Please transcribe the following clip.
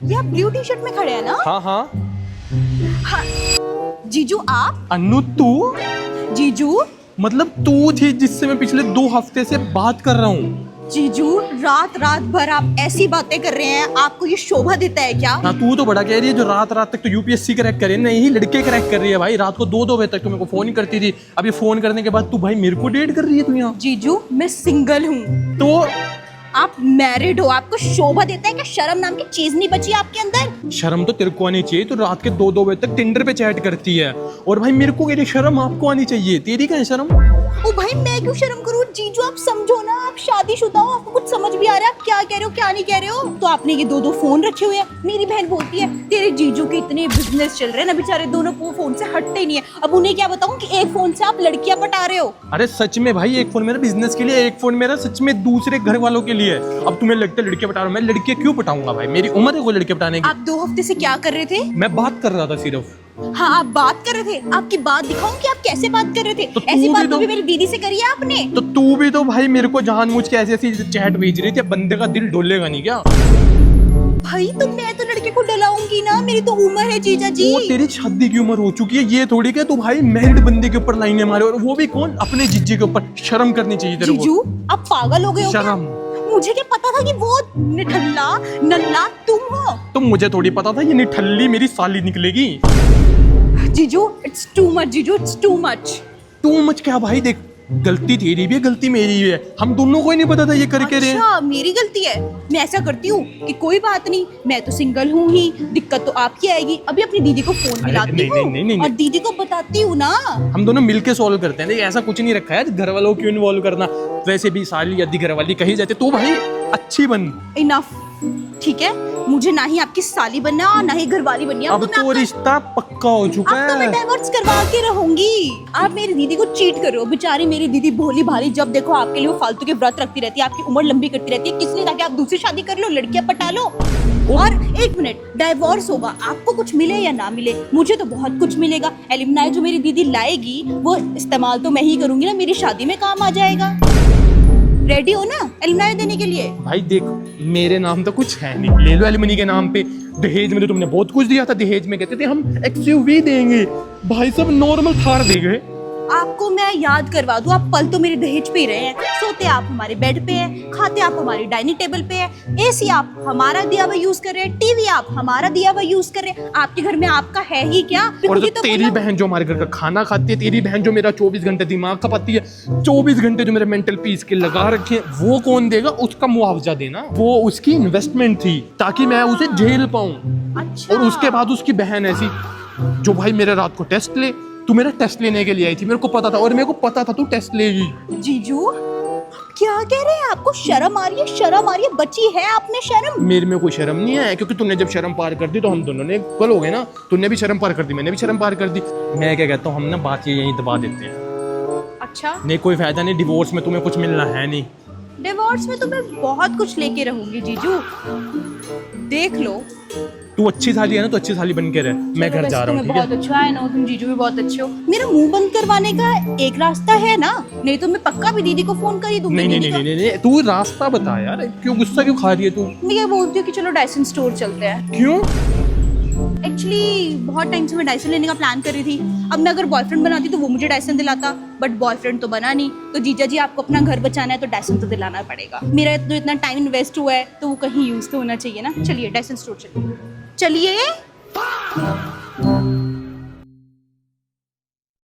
ये आप blue T shirt में खड़े हैं ना? हाँ हाँ। हाँ। जीजू आप? अनु तू? जीजू? मतलब तू थी जिससे मैं पिछले 2 हफ्ते से बात कर रहा हूँ। जीजू रात रात भर आप ऐसी बातें कर रहे हैं, आपको ये शोभा देता है क्या? हाँ तू तो बड़ा कह रही है, जो रात रात तक तो यूपीएससी क्रैक कर रही है, नहीं लड़के क्रैक कर रही है भाई। रात को 2-2 बजे तक तू मेरे को फोन ही करती थी। अभी फोन करने के बाद तू भाई मेरे को डेट कर रही है तू यहाँ। जीजू मैं सिंगल हूँ। तो आप मैरिड हो, आपको शोभा देता है क्या? शर्म नाम की चीज नहीं बची आपके अंदर? शर्म तो तेरे को आनी चाहिए। तो रात के 2-2 बजे तक टिंडर पे चैट करती है और भाई मेरे को ये शर्म आपको आनी चाहिए। तेरी क्या है शर्म? ओ भाई मैं क्यों शर्म करूँ? जीजू आप समझो ना, आप शादीशुदा हो, आपको कुछ समझ भी आ रहा है आप क्या कह रहे हो क्या नहीं कह रहे हो? तो आपने ये 2-2 फोन रखे हुए हैं। मेरी बहन बोलती है तेरे जीजू के इतने बिजनेस चल रहे हैं ना, बेचारे दोनों फोन से हटते ही नहीं है। अब उन्हें क्या बताऊं कि एक फोन से आप लड़कियां पटा रहे हो? अरे सच में भाई, एक फोन मेरा बिजनेस के लिए, एक फोन मेरा सच में दूसरे घर वालों के लिए। अब तुम्हें लगता है लड़कियां पटा रहा हूं, मैं लड़कियां क्यों पटाऊंगा भाई? मेरी उम्र है कोई लड़के पटाने की? आप 2 हफ्ते से क्या कर रहे थे? मैं बात कर रहा था सिर्फ। हाँ आप बात कर रहे थे। आपकी बात दिखाऊं कि आप कैसे बात कर रहे थे? तो तू ऐसी भी बात तो- भी मेरी दीदी से करी है आपने? तो तू भी तो भाई मेरे को जानबूझ के ऐसी चैट भेज रही थी। अब बंदे का दिल डोलेगा नहीं क्या? भाई तो मैं तो लड़के को डलाऊंगी ना, मेरी तो उम्र है जीजा जी। वो तेरी शादी की उम्र हो चुकी है, ये थोड़ी के तू भाई मैरिड बंदे के ऊपर लाइनें मारे, और वो भी कौन? अपने जीजी के ऊपर। शर्म करनी चाहिए तेरे को। जीजू आप पागल हो गए हो क्या? शर्म। मुझे क्या पता था कि वो निठल्ला नल्ला तुम हो? तो मुझे थोड़ी पता था ये निठल्ली मेरी साली निकलेगी। जीजू इट्स टू मच। जीजू इट्स टू मच। तू मच क्या भाई? देख, गलती तेरी भी है, गलती मेरी भी है। हम दोनों को ही नहीं पता था ये करके रहे। अच्छा मेरी गलती है? मैं ऐसा करती हूँ कि कोई बात नहीं, मैं तो सिंगल हूँ ही, दिक्कत तो आपकी आएगी। अभी अपनी दीदी को फोन मिलाती नहीं, हूँ नहीं, नहीं, नहीं, और नहीं। दीदी को बताती हूँ ना। हम दोनों मिलके सॉल्व करते हैं। ऐसा कुछ नहीं रखा है घर वालों को क्यों इन्वॉल्व करना। वैसे भी साली यदि घर वाली कही जाती तो भाई अच्छी बन। इनफ, ठीक है? मुझे ना ही आपकी साली बनना और ना ही घरवाली बननी है। अब तो रिश्ता पक्का हो चुका अब तो मैं है। डाइवोर्स करवा के रहूंगी। आप मेरी दीदी को चीट कर रहे हो। बेचारी मेरी दीदी भोली भाली, जब देखो आपके लिए वो फालतू के व्रत रखती रहती है, आपकी उम्र लंबी करती रहती है। किसने ताकि आप दूसरी शादी कर लो, लड़कियां पटा लो। और 1 मिनट, डाइवोर्स होगा, आपको कुछ मिले या ना मिले, मुझे तो बहुत कुछ मिलेगा। एलिमनाई जो मेरी दीदी लाएगी वो इस्तेमाल तो मैं ही करूंगी ना, मेरी शादी में काम आ जाएगा। रेडी हो ना एलिमनाई देने के लिए? भाई देख, मेरे नाम तो कुछ है नहीं, ले लो एलिमनी के नाम पे। दहेज में तो तुमने बहुत कुछ दिया था। दहेज में कहते थे हम एक्सयूवी देंगे, भाई सब नॉर्मल थार दे गए। आपको मैं याद करवा दूं, आप पल तो मेरे दहेज पे ही रहे हैं। सोते आप हमारे बेड पे हैं, खाते आप हमारी डाइनिंग टेबल पे हैं, एसी आप हमारा दिया हुआ यूज कर रहे हैं, टीवी आप हमारा दिया हुआ यूज कर रहे हैं। आपके घर में आपका है ही क्या? और खुद ही जो तो तेरी बोलो। बहन जो हमारे घर का खाना खाती है, तेरी बहन जो मेरा 24 घंटे दिमाग खपाती है, 24 घंटे जो मेरे मेंटल पीस के लगा रखे हैं, वो कौन देगा? उसका मुआवजा देना। वो उसकी इन्वेस्टमेंट थी ताकि मैं उसे झेल पाऊं। अच्छा। और उसके बाद उसकी बहन ऐसी जो भाई मेरे रात को टेस्ट ले। तू मेरा टेस्ट लेने के लिए आई थी, मेरे को पता था, और मेरे को पता था तू टेस्ट लेगी। जीजू क्या कह रहे हैं? आपको शर्म आ रही है? शर्म आ रही है? बची है आप में शर्म? मेरे में कोई शर्म नहीं है, क्योंकि तूने जब शर्म पार कर दी तो हम दोनों ने इक्वल हो गए ना। तूने भी शर्म पार कर दी, मैंने भी शर्म पार कर दी। मैं क्या कहता हूँ, हम ना बात ये यहीं दबा देते हैं। अच्छा नहीं कोई फायदा नहीं, डिवोर्स में तुम्हें कुछ मिलना है नहीं। डिवोर्स में तो मैं बहुत कुछ लेके रहूंगी जीजू, देख लो। तू अच्छी साली है ना, तो अच्छी साली बन के रह। मैं घर जा रहा हूँ, ठीक बहुत है? अच्छा है ना, तुम जीजू भी बहुत अच्छे हो। मेरा मुंह बंद करवाने का एक रास्ता है ना, नहीं तो मैं पक्का भी दीदी को फोन कर ही दूंगी। नहीं नहीं दीदी नहीं को- नहीं नहीं, तू रास्ता बता यार, क्यों गुस्सा क्यों खा रही है तू? मैं ये बोलती हूँ कि चलो डायसन स्टोर चलते हैं। क्यों? एक्चुअली बहुत टाइम से मैं डायसन लेने का प्लान कर रही थी। अब मैं अगर बॉयफ्रेंड बनाती तो वो मुझे डायसन दिलाता, बट बॉयफ्रेंड तो बना नहीं। तो जीजा जी आपको अपना घर बचाना है तो डायसन तो दिलाना पड़ेगा। मेरा तो इतना टाइम इन्वेस्ट हुआ है तो वो कहीं यूज तो होना चाहिए ना। चलिए डायसन स्टोर चलिए। चलिए